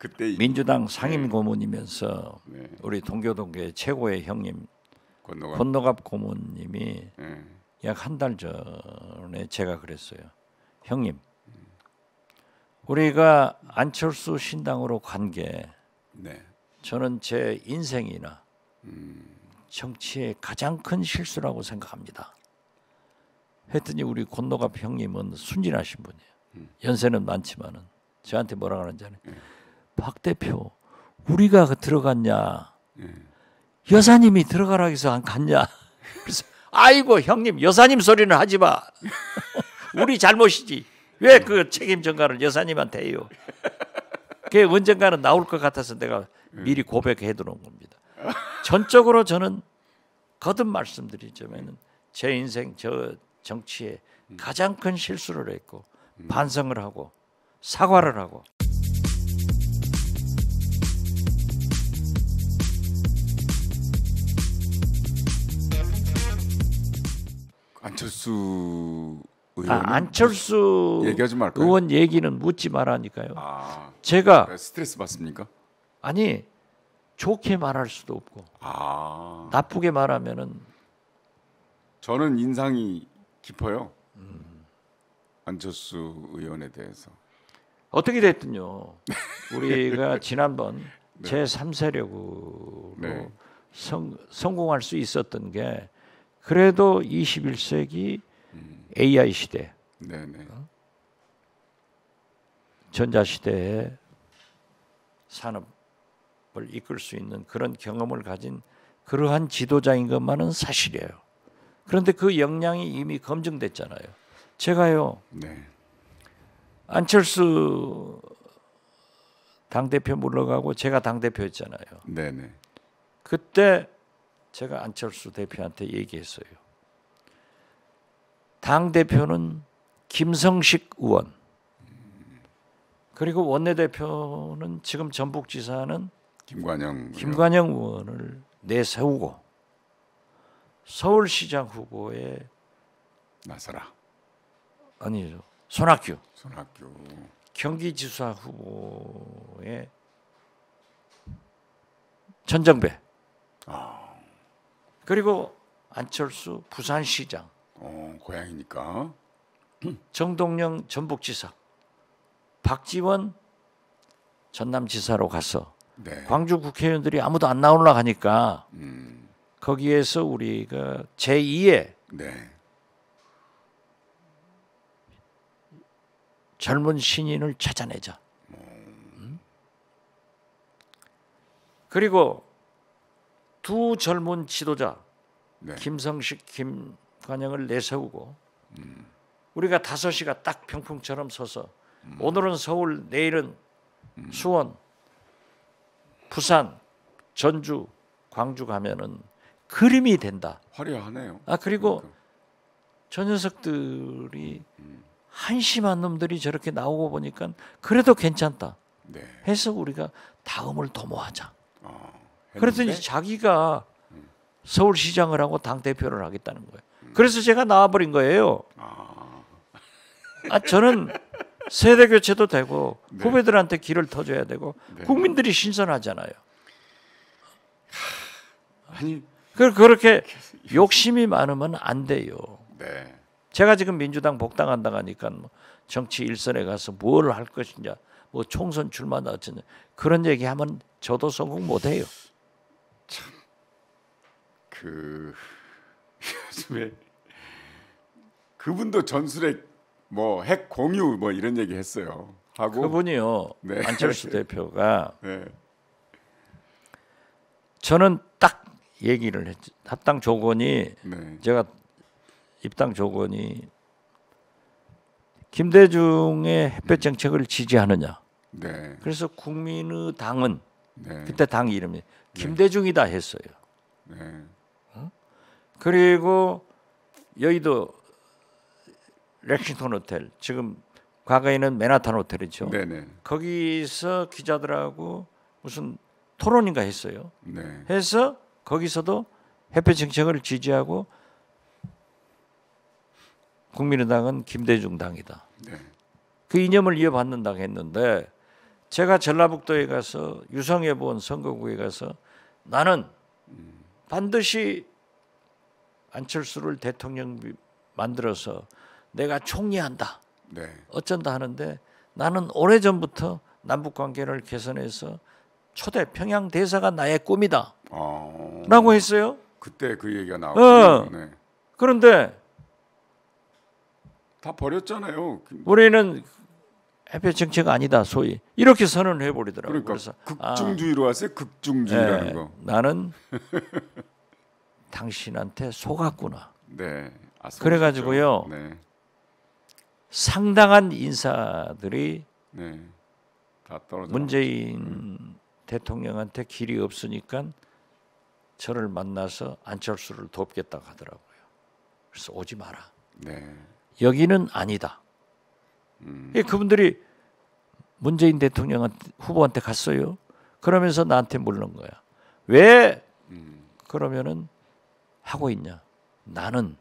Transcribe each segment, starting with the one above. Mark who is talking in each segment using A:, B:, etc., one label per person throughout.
A: 그때
B: 민주당 상임 고문이면서
A: 네.
B: 우리 동교동계 최고의 형님
A: 건너갑
B: 권노갑 고문님이
A: 네.
B: 약 한 달 전에 제가 그랬어요. 형님, 우리가 안철수 신당으로 간 게
A: 네.
B: 저는 제 인생이나 정치의 가장 큰 실수라고 생각합니다. 했더니 우리 권노갑 형님은 순진하신 분이에요. 연세는 많지만은 저한테 뭐라 그러는지 아요. 박 대표, 우리가 들어갔냐? 여사님이 들어가라 해서 안 갔냐? 그래서 아이고 형님, 여사님 소리는 하지 마. 우리 잘못이지. 왜 그 책임 전가를 여사님한테 해요? 그게 언젠가는 나올 것 같아서 내가 미리 고백해 두는 겁니다. 전적으로 저는 거듭 말씀드리자면 제 인생 저 정치에 가장 큰 실수를 했고 반성을 하고 사과를 하고.
A: 안철수 의원
B: 안철수
A: 얘기하지 말까요?
B: 의원 얘기는 묻지 말라니까요.
A: 아,
B: 제가
A: 스트레스 받습니까?
B: 아니 좋게 말할 수도 없고
A: 아,
B: 나쁘게 말하면은
A: 저는 인상이 깊어요. 안철수 의원에 대해서.
B: 어떻게 됐든요. 우리가 지난번 제3세력으로
A: 네.
B: 성공할 수 있었던 게 그래도 21세기 AI 시대,
A: 네네.
B: 전자시대에 산업을 이끌 수 있는 그런 경험을 가진 그러한 지도자인 것만은 사실이에요. 그런데 그 역량이 이미 검증됐잖아요. 제가요,
A: 네.
B: 안철수 당대표 물러가고 제가 당대표였잖아요.
A: 네네.
B: 그때 제가 안철수 대표한테 얘기했어요. 당대표는 김성식 의원, 그리고 원내대표는 지금 전북지사는 김관영 의원을 내세우고 서울시장 후보에
A: 나서라.
B: 아니죠. 손학규. 경기지사 후보에 전정배. 그리고 안철수 부산시장.
A: 고향이니까.
B: 정동영 전북지사. 박지원 전남지사로 가서
A: 네.
B: 광주 국회의원들이 아무도 안 나오려고 하니까 거기에서 우리가 제2의
A: 네.
B: 젊은 신인을 찾아내자. 그리고 두 젊은 지도자
A: 네.
B: 김성식, 김관영을 내세우고 우리가 5시가 딱 병풍처럼 서서 오늘은 서울, 내일은 수원, 부산, 전주, 광주 가면은 그림이 된다.
A: 화려하네요.
B: 그리고
A: 그러니까.
B: 저 녀석들이 한심한 놈들이 저렇게 나오고 보니까 그래도 괜찮다
A: 네.
B: 해서 우리가 다음을 도모하자.
A: 했는데?
B: 그랬더니 자기가 서울시장을 하고 당대표를 하겠다는 거예요. 그래서 제가 나와버린 거예요. 저는 세대교체도 되고
A: 네.
B: 후배들한테 길을 터줘야 되고
A: 네.
B: 국민들이 신선하잖아요.
A: 아니,
B: 그렇게 욕심이 많으면 안 돼요.
A: 네.
B: 제가 지금 민주당 복당한다고 하니까 뭐 정치 일선에 가서 뭘 할 것이냐, 뭐 총선 출마나 어쩌냐 그런 얘기하면 저도 성공 못해요.
A: 요즘에 그분도 전술핵 뭐 핵 공유 뭐 이런 얘기 했어요. 하고
B: 그분이요.
A: 네.
B: 안철수 대표가
A: 네.
B: 저는 딱 얘기를 했죠. 합당 조건이
A: 네.
B: 제가 입당 조건이 김대중의 햇볕 정책을 지지하느냐.
A: 네.
B: 그래서 국민의당은
A: 네.
B: 그때 당 이름이 김대중이다 했어요.
A: 네.
B: 그리고 여의도 렉싱턴 호텔, 지금 과거에는 맨하탄 호텔이죠.
A: 네네.
B: 거기서 기자들하고 무슨 토론인가 했어요.
A: 네.
B: 해서 거기서도 햇볕 정책을 지지하고 국민의당은 김대중 당이다.
A: 네.
B: 그 이념을 이어받는다고 했는데 제가 전라북도에 가서 유성에 본 선거구에 가서 나는 반드시 안철수를 대통령 만들어서 내가 총리한다.
A: 네.
B: 어쩐다 하는데 나는 오래전부터 남북관계를 개선해서 초대 평양 대사가 나의 꿈이다. 라고 했어요.
A: 그때 그 얘기가 나왔고 네.
B: 그런데
A: 다 버렸잖아요.
B: 우리는 해외 정책 아니다 소위 이렇게 선언을 해버리더라고요.
A: 그러니까
B: 그래서
A: 극중주의로 왔어요. 극중주의라는
B: 네,
A: 거.
B: 나는 당신한테 속았구나.
A: 네.
B: 그래가지고요.
A: 네.
B: 상당한 인사들이
A: 네. 다 떨어져.
B: 문재인 대통령한테 길이 없으니까 저를 만나서 안철수를 돕겠다고 하더라고요. 그래서 오지 마라.
A: 네.
B: 여기는 아니다. 그분들이 문재인 대통령 후보한테 갔어요. 그러면서 나한테 물는 거야. 왜 그러면은 하고 있냐? 나는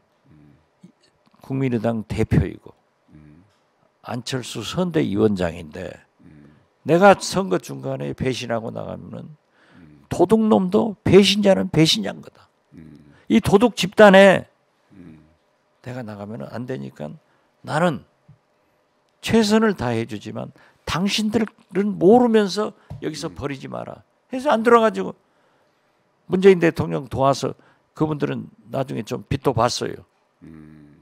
B: 국민의당 대표이고 안철수 선대위원장인데 내가 선거 중간에 배신하고 나가면은 도둑놈도 배신자는 배신자인 거다. 이 도둑 집단에 내가 나가면 안 되니까 나는 최선을 다해 주지만 당신들은 모르면서 여기서 버리지 마라. 해서 안 들어가지고 문재인 대통령 도와서 그분들은 나중에 좀 빚도 봤어요.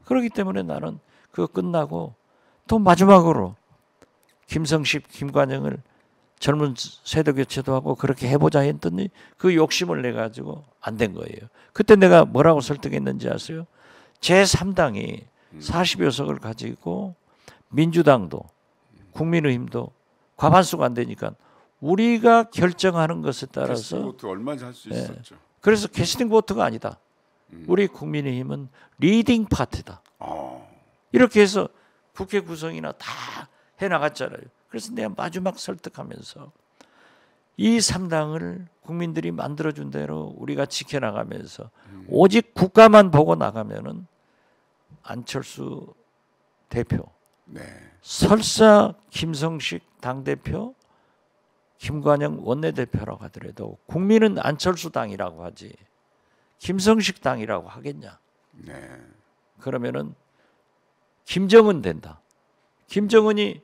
B: 그렇기 때문에 나는 그거 끝나고 또 마지막으로 김성식, 김관영을 젊은 세대 교체도 하고 그렇게 해보자 했더니 그 욕심을 내 가지고 안 된 거예요. 그때 내가 뭐라고 설득했는지 아세요? 제3당이 40여 석을 가지고 민주당도 국민의힘도 과반수가 안 되니까 우리가 결정하는 것에 따라서
A: 캐스팅 보트 얼마나 할 수 있었죠.
B: 그래서 캐스팅 보트가 아니다. 우리 국민의힘은 리딩 파트다. 이렇게 해서 국회 구성이나 다 해나갔잖아요. 그래서 내가 마지막 설득하면서 이 3당을 국민들이 만들어준 대로 우리가 지켜나가면서 오직 국가만 보고 나가면은 안철수 대표,
A: 네.
B: 설사 김성식 당대표, 김관영 원내대표라고 하더라도 국민은 안철수 당이라고 하지 김성식 당이라고 하겠냐.
A: 네.
B: 그러면은 김정은 된다. 김정은이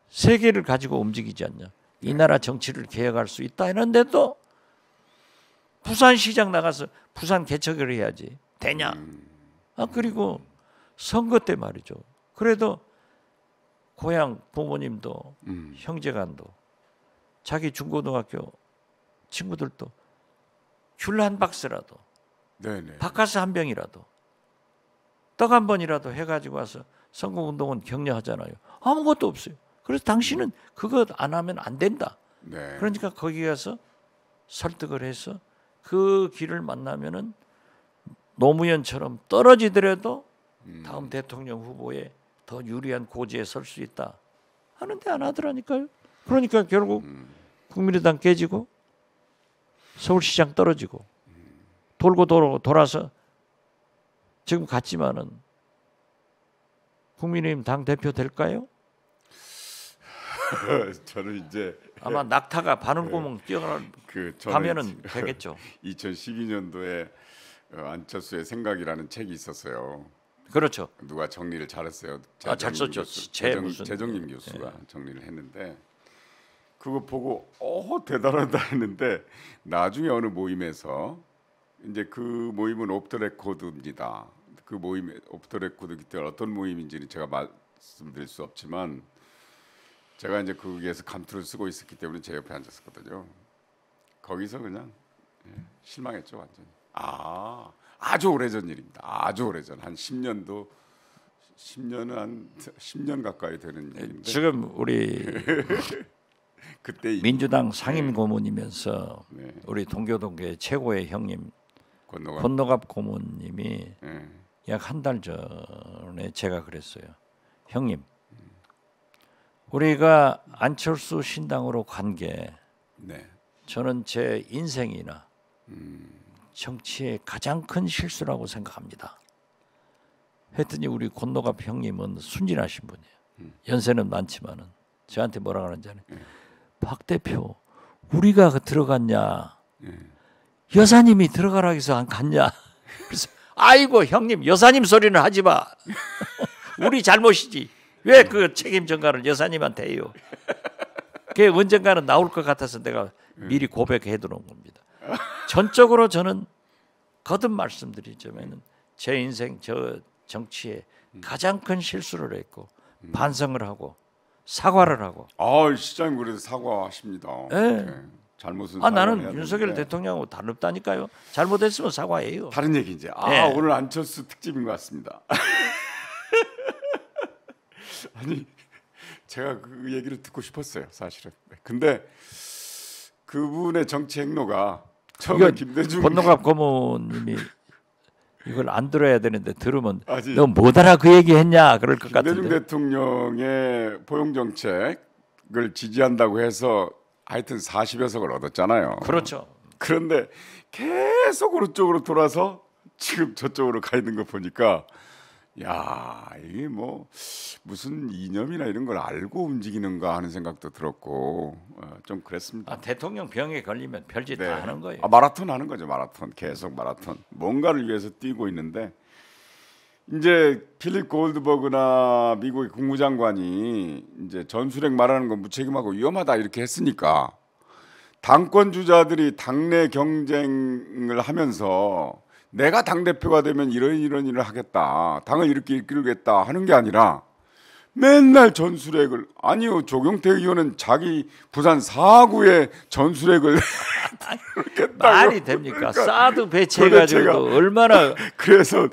B: 세계를 가지고 움직이지 않냐. 이 나라 정치를 개혁할 수 있다 했는데도 부산시장 나가서 부산 개척을 해야지 되냐. 그리고 선거 때 말이죠. 그래도 고향 부모님도 형제간도 자기 중고등학교 친구들도 귤 한 박스라도
A: 네네.
B: 바카스 한 병이라도 떡 한 번이라도 해가지고 와서 선거운동은 격려하잖아요. 아무것도 없어요. 그래서 당신은 그거 안 하면 안 된다.
A: 네.
B: 그러니까 거기 가서 설득을 해서 그 길을 만나면은 노무현처럼 떨어지더라도 다음 대통령 후보에 더 유리한 고지에 설 수 있다 하는데 안 하더라니까요. 그러니까 결국 국민의당 깨지고 서울시장 떨어지고 돌고 돌아서 지금 갔지만은 국민의힘 당 대표 될까요?
A: 저는 이제
B: 아마 낙타가 바늘구멍 가면은
A: 저는
B: 되겠죠.
A: 2012년도에 안철수의 생각이라는 책이 있었어요.
B: 그렇죠.
A: 누가 정리를 잘했어요.
B: 잘 썼죠.
A: 재정님 교수가 정리를 했는데 그거 보고 대단하다 했는데 나중에 어느 모임에서 이제 그 모임은 오프 더 레코드입니다. 그 모임 오프 더 레코드기 때문에 어떤 모임인지는 제가 말씀드릴 수 없지만 제가 이제 거기에서 감투를 쓰고 있었기 때문에 제 옆에 앉았었거든요. 거기서 그냥 실망했죠 완전히. 아주 오래전 일입니다. 아주 오래전 한 10년은 한 10년 가까이 되는 일인데
B: 지금 우리
A: 그때
B: 민주당 상임 고문이면서
A: 네.
B: 우리 동교동계 최고의 형님
A: 권노갑
B: 권노갑 고문님이
A: 네.
B: 약 한 달 전에 제가 그랬어요. 형님, 우리가 안철수 신당으로 간 게
A: 네.
B: 저는 제 인생이나 정치의 가장 큰 실수라고 생각합니다. 했더니 우리 권노갑 형님은 순진하신 분이에요. 연세는 많지만은 저한테 뭐라 그러는지 아요. 박 대표 우리가 들어갔냐? 여사님이 들어가라 해서 안 갔냐? 그래서 아이고 형님 여사님 소리는 하지 마. 우리 잘못이지. 왜 그 책임 전가를 여사님한테 해요? 그게 언젠가는 나올 것 같아서 내가 미리 고백해 두는 겁니다. 전적으로 저는 거듭 말씀드리자면 제 인생 저 정치에 가장 큰 실수를 했고 반성을 하고 사과를 하고.
A: 아 시장님 그래도 사과하십니다.
B: 네.
A: 네. 잘못은
B: 나는 윤석열 대통령하고 다릅다니까요. 잘못했으면 사과해요.
A: 다른 얘기 이제.
B: 네.
A: 오늘 안철수 특집인 것 같습니다. 아니 제가 그 얘기를 듣고 싶었어요 사실은. 근데 그분의 정치 행로가 처음에 김대중
B: 권노갑 고모님이 이걸 안 들어야 되는데 들으면
A: 아직
B: 너 못 알아 그 얘기했냐 그럴 것
A: 김대중
B: 같은데.
A: 대통령의 포용 정책을 지지한다고 해서 하여튼 40여 석을 얻었잖아요.
B: 그렇죠.
A: 그런데 계속 오른쪽으로 돌아서 지금 저쪽으로 가 있는 거 보니까 야 이게 뭐 무슨 이념이나 이런 걸 알고 움직이는가 하는 생각도 들었고 좀 그랬습니다.
B: 대통령 병에 걸리면 별짓 다 하는 거예요.
A: 마라톤 하는 거죠. 마라톤 계속 마라톤 뭔가를 위해서 뛰고 있는데 이제 필립 골드버그나 미국의 국무장관이 이제 전술핵 말하는 건 무책임하고 위험하다 이렇게 했으니까 당권 주자들이 당내 경쟁을 하면서 내가 당 대표가 되면 이런 일을 하겠다, 당을 이렇게 이끌겠다 하는 게 아니라 맨날 전술핵을 아니요 조경태 의원은 자기 부산 4구의 전술핵을
B: 말이 됩니까? 사드 배치해가지고 얼마나
A: 그래서